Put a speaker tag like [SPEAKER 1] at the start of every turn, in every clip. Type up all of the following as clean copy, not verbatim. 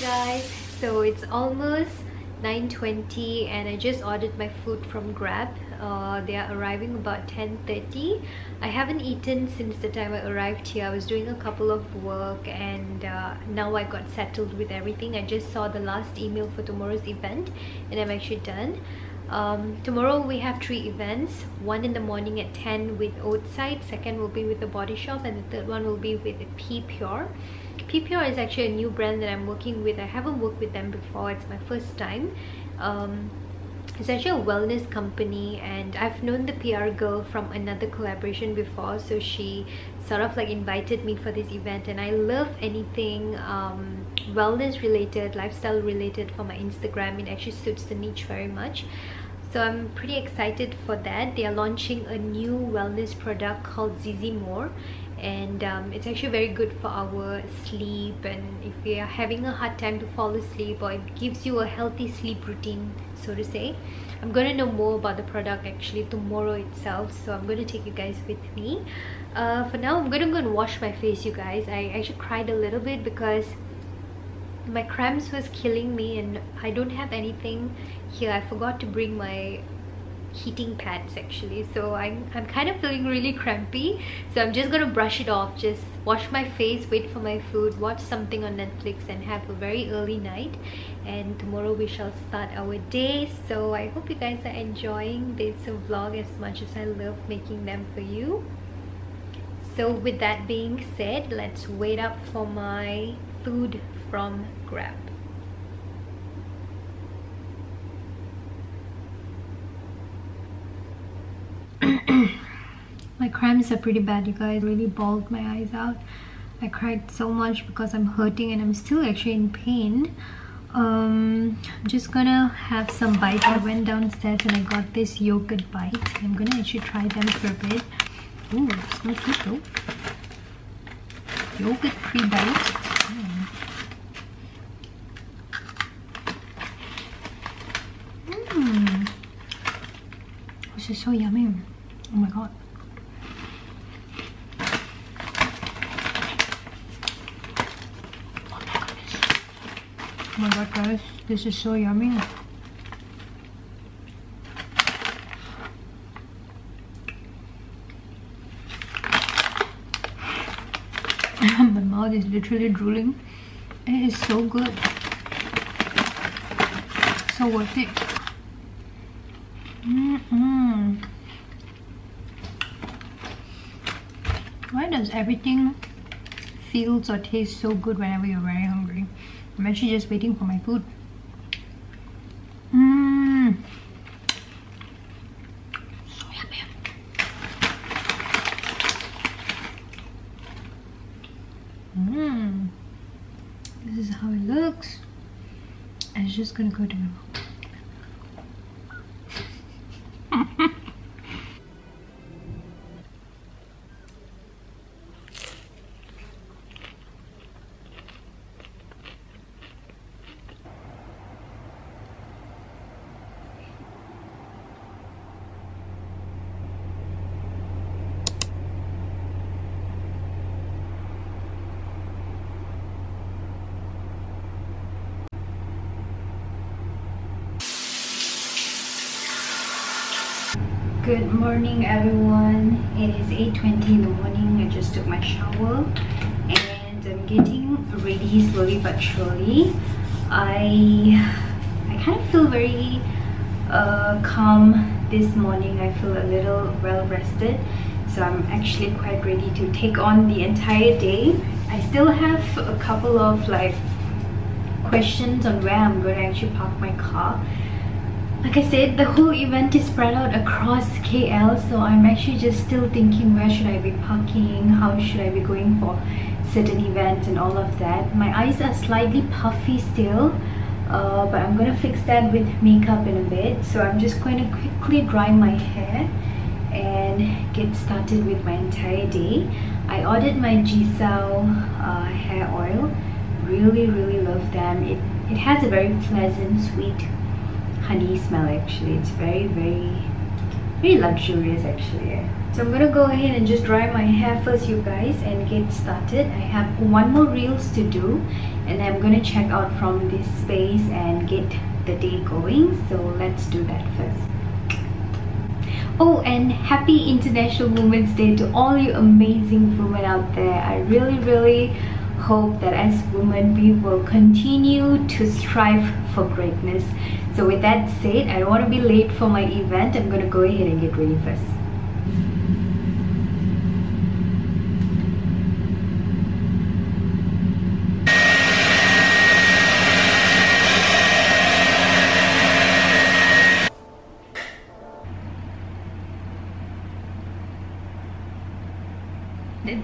[SPEAKER 1] guys, so it's almost 9:20 and I just ordered my food from Grab. They are arriving about 10:30. I haven't eaten since the time I arrived here. I was doing a couple of work and now I got settled with everything. I just saw the last email for tomorrow's event and I'm actually done. Tomorrow we have 3 events. One in the morning at 10 with Oatside, second will be with the Body Shop, and the third one will be with Pure. Pure is actually a new brand that I'm working with. I haven't worked with them before, it's my first time. It's actually a wellness company and I've known the PR girl from another collaboration before, so she sort of like invited me for this event, and I love anything wellness related, lifestyle related for my Instagram. It actually suits the niche very much, so I'm pretty excited for that. They are launching a new wellness product called ZZ More, and it's actually very good for our sleep, and if we are having a hard time to fall asleep, or it gives you a healthy sleep routine, so to say. I'm going to know more about the product actually tomorrow itself, so I'm going to take you guys with me. For now I'm going to go and wash my face, you guys. I actually cried a little bit because my cramps was killing me and I don't have anything here. I forgot to bring my heating pads actually, so I'm kind of feeling really crampy, so I'm just gonna brush it off, just wash my face, wait for my food, watch something on Netflix, and have a very early night. And tomorrow we shall start our day. So I hope you guys are enjoying this vlog as much as I love making them for you. So with that being said, let's wait up for my food from Grab. My cramps are pretty bad, you guys. Really bawled my eyes out. I cried so much because I'm hurting and I'm still actually in pain. I'm just gonna have some bites. I went downstairs and I got this yogurt bites. I'm gonna actually try them for a bit. Ooh, it smells good though. Yogurt free bites. This is so yummy. Oh my god. Oh my god guys, this is so yummy. My mouth is literally drooling. It is so good. So worth it. Why does everything feels or tastes so good whenever you're very hungry? I'm actually just waiting for my food. So yummy. This is how it looks. And it's just gonna go to my mouth. Good morning everyone. It is 8:20 in the morning. I just took my shower and I'm getting ready slowly but surely. I kind of feel very calm this morning. I feel a little well rested, so I'm actually quite ready to take on the entire day. I still have a couple of like questions on where I'm going to actually park my car. Like I said, the whole event is spread out across KL, so I'm actually just still thinking where should I be parking, how should I be going for certain events and all of that. My eyes are slightly puffy still, but I'm gonna fix that with makeup in a bit. So I'm just going to quickly dry my hair and get started with my entire day. I ordered my Cherishaaa hair oil. Really love them. It has a very pleasant, sweet honey smell actually. It's very
[SPEAKER 2] very luxurious actually. So I'm gonna go ahead and just dry my hair first, you guys, and get started. I have one more reels to do, and I'm gonna check out from this space and get the day going. So let's do that first. Oh, and happy International Women's Day to all you amazing women out there. I really hope that as women we will continue to strive for greatness. So with that said, I don't want to be late for my event. I'm gonna go ahead and get ready first.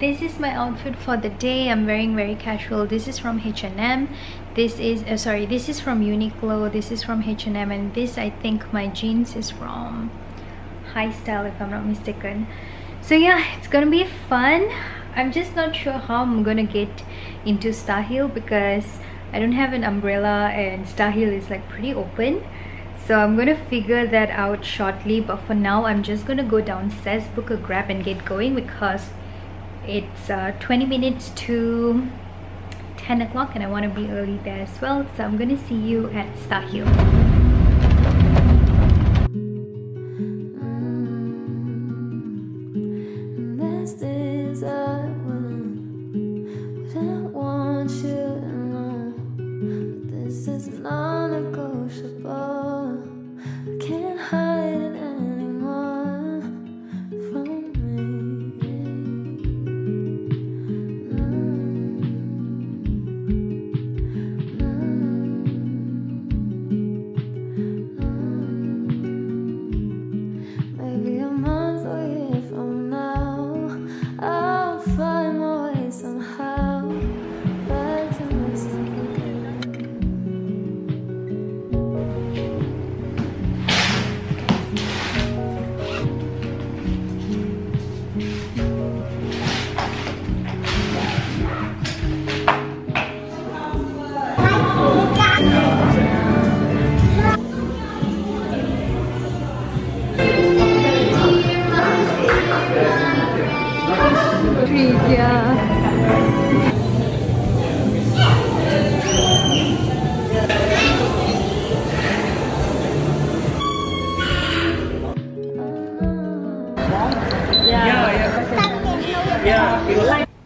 [SPEAKER 1] This is my outfit for the day. I'm wearing very casual. This is from H&M. This is this is from Uniqlo. This is from H&M, and this, I think my jeans is from High Style if I'm not mistaken. So yeah, it's gonna be fun. I'm just not sure how I'm gonna get into Star Hill because I don't have an umbrella and Star Hill is like pretty open. So I'm gonna figure that out shortly, but for now I'm just gonna go downstairs, book a Grab and get going because it's 20 minutes to 10 o'clock and I want to be early there as well. So I'm gonna see you at Star Hill.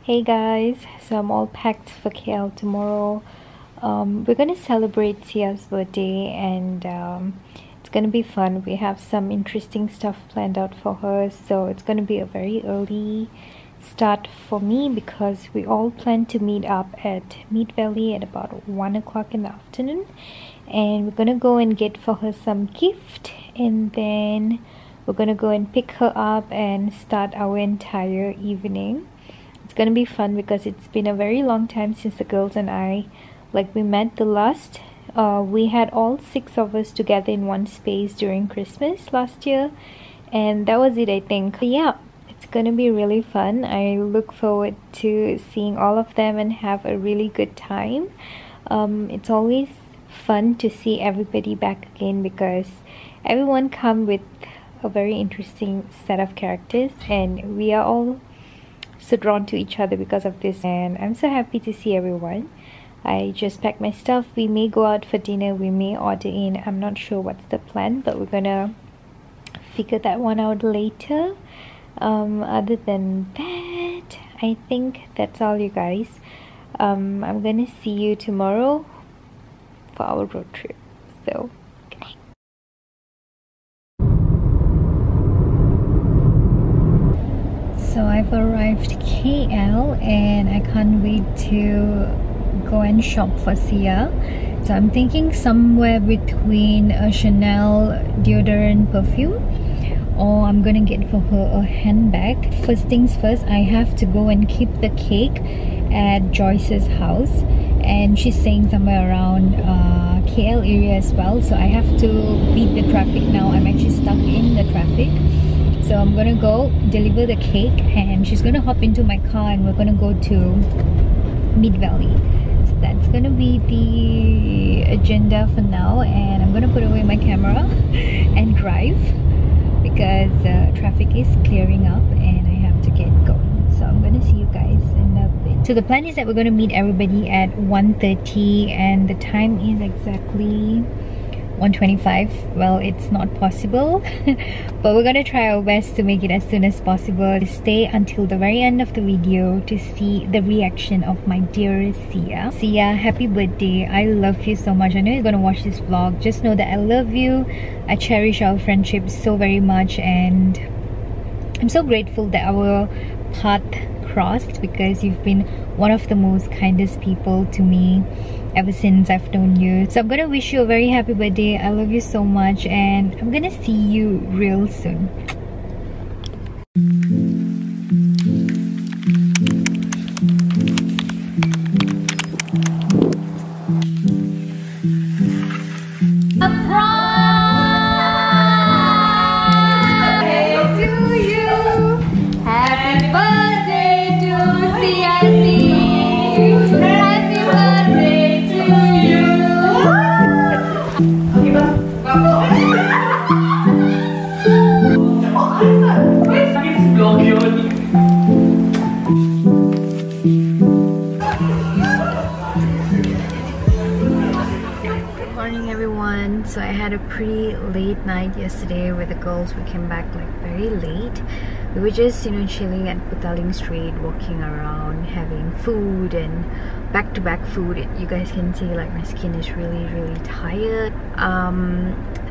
[SPEAKER 1] Hey guys, so I'm all packed for KL tomorrow. We're gonna celebrate Sia's birthday and it's gonna be fun. We have some interesting stuff planned out for her, so it's gonna be a very early start for me because we all plan to meet up at Meat Valley at about 1 o'clock in the afternoon, and we're gonna go and get for her some gift, and then we're gonna go and pick her up and start our entire evening. It's gonna be fun because it's been a very long time since the girls and I, like, we met the last we had all 6 of us together in one space during Christmas last year, and that was it, I think. But yeah, it's gonna be really fun. I look forward to seeing all of them and have a really good time. It's always fun to see everybody back again because everyone come with a very interesting set of characters and we are all so drawn to each other because of this, and I'm so happy to see everyone. I just packed my stuff. We may go out for dinner, we may order in, I'm not sure what's the plan, but we're gonna figure that one out later. Other than that, I think that's all, you guys. I'm gonna see you tomorrow for our road trip, so good night. So I've arrived KL and I can't wait to go and shop for Sia. So I'm thinking somewhere between a Chanel deodorant perfume, or I'm gonna get for her a handbag. First things first, I have to go and keep the cake at Joyce's house, and she's staying somewhere around KL area as well, so I have to beat the traffic now. I'm actually stuck in the traffic. So I'm gonna go deliver the cake and she's gonna hop into my car and we're gonna go to Mid Valley. So that's gonna be the agenda for now, and I'm gonna put away my camera and drive
[SPEAKER 2] because traffic is clearing up and I have to get going. So I'm gonna see you guys in a bit. So the plan is that we're gonna meet everybody at 1:30 and the time is exactly 1:25. Well, it's not possible but we're gonna try our best to make it as soon as possible. Stay until the very end of the video to see the reaction of my dearest Sia. Sia, happy birthday. I love you so much. I know you're gonna watch this vlog. Just know that I love you. I cherish our friendship so very much and I'm so grateful that our path crossed because you've been one of the most kindest people to me ever since I've known you. So I'm gonna wish you a very happy birthday. I love you so much and I'm gonna see you real soon. So I had a pretty late night yesterday with the girls. We came back like very late. We were just, you know, chilling at Putaling Street, walking around, having food and back-to-back food. You guys can see like my skin is really tired.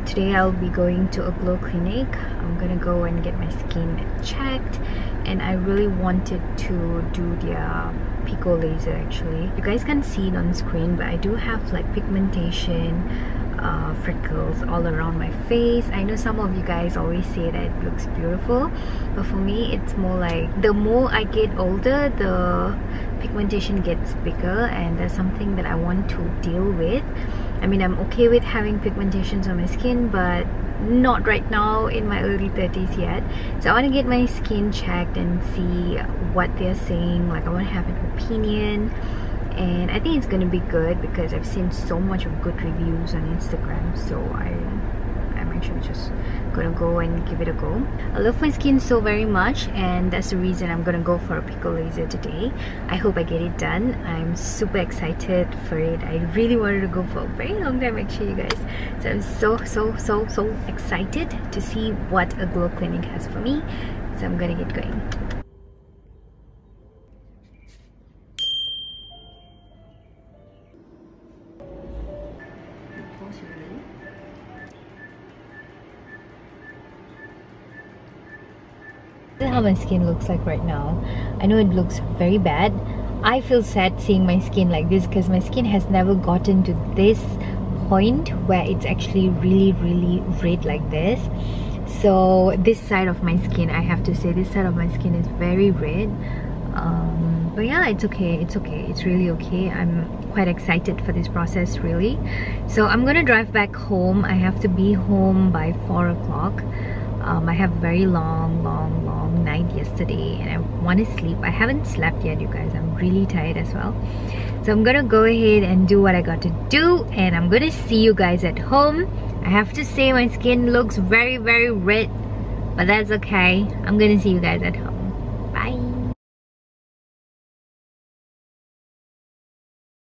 [SPEAKER 2] Today I'll be going to Aglow clinic. I'm gonna go and get my skin checked and I really wanted to do their pico-laser actually. You guys can't see it on screen but I do have like pigmentation, freckles all around my face. I know some of you guys always say that it looks beautiful but for me it's more like the more I get older the pigmentation gets bigger and that's something that I want to deal with. I mean, I'm okay with having pigmentations on my skin but not right now in my early 30s yet. So I want to get my skin checked and see what they're saying. Like I want to have an opinion and I think it's gonna be good because I've seen so much of good reviews on Instagram, so I'm actually just gonna go and give it a go. I love my skin so very much and that's the reason I'm gonna go for a pico-laser today. I hope I get it done. I'm super excited for it. I really wanted to go for a very long time actually, you guys. So I'm so excited to see what Aglow clinic has for me. So I'm gonna get going. This is how my skin looks like right now. I know it looks very bad. I feel sad seeing my skin like this because my skin has never gotten to this point where it's actually really red like this. So this side of my skin, I have to say this side of my skin is very red. But yeah, it's okay, it's really okay. I'm quite excited for this process really. So I'm gonna drive back home. I have to be home by 4 o'clock. I have a very long night yesterday and I want to sleep. I haven't slept yet, you guys. I'm really tired as well. So I'm gonna go ahead and do what I got to do and I'm gonna see you guys at home. I have to say my skin looks very red, but that's okay. I'm gonna see you guys at home.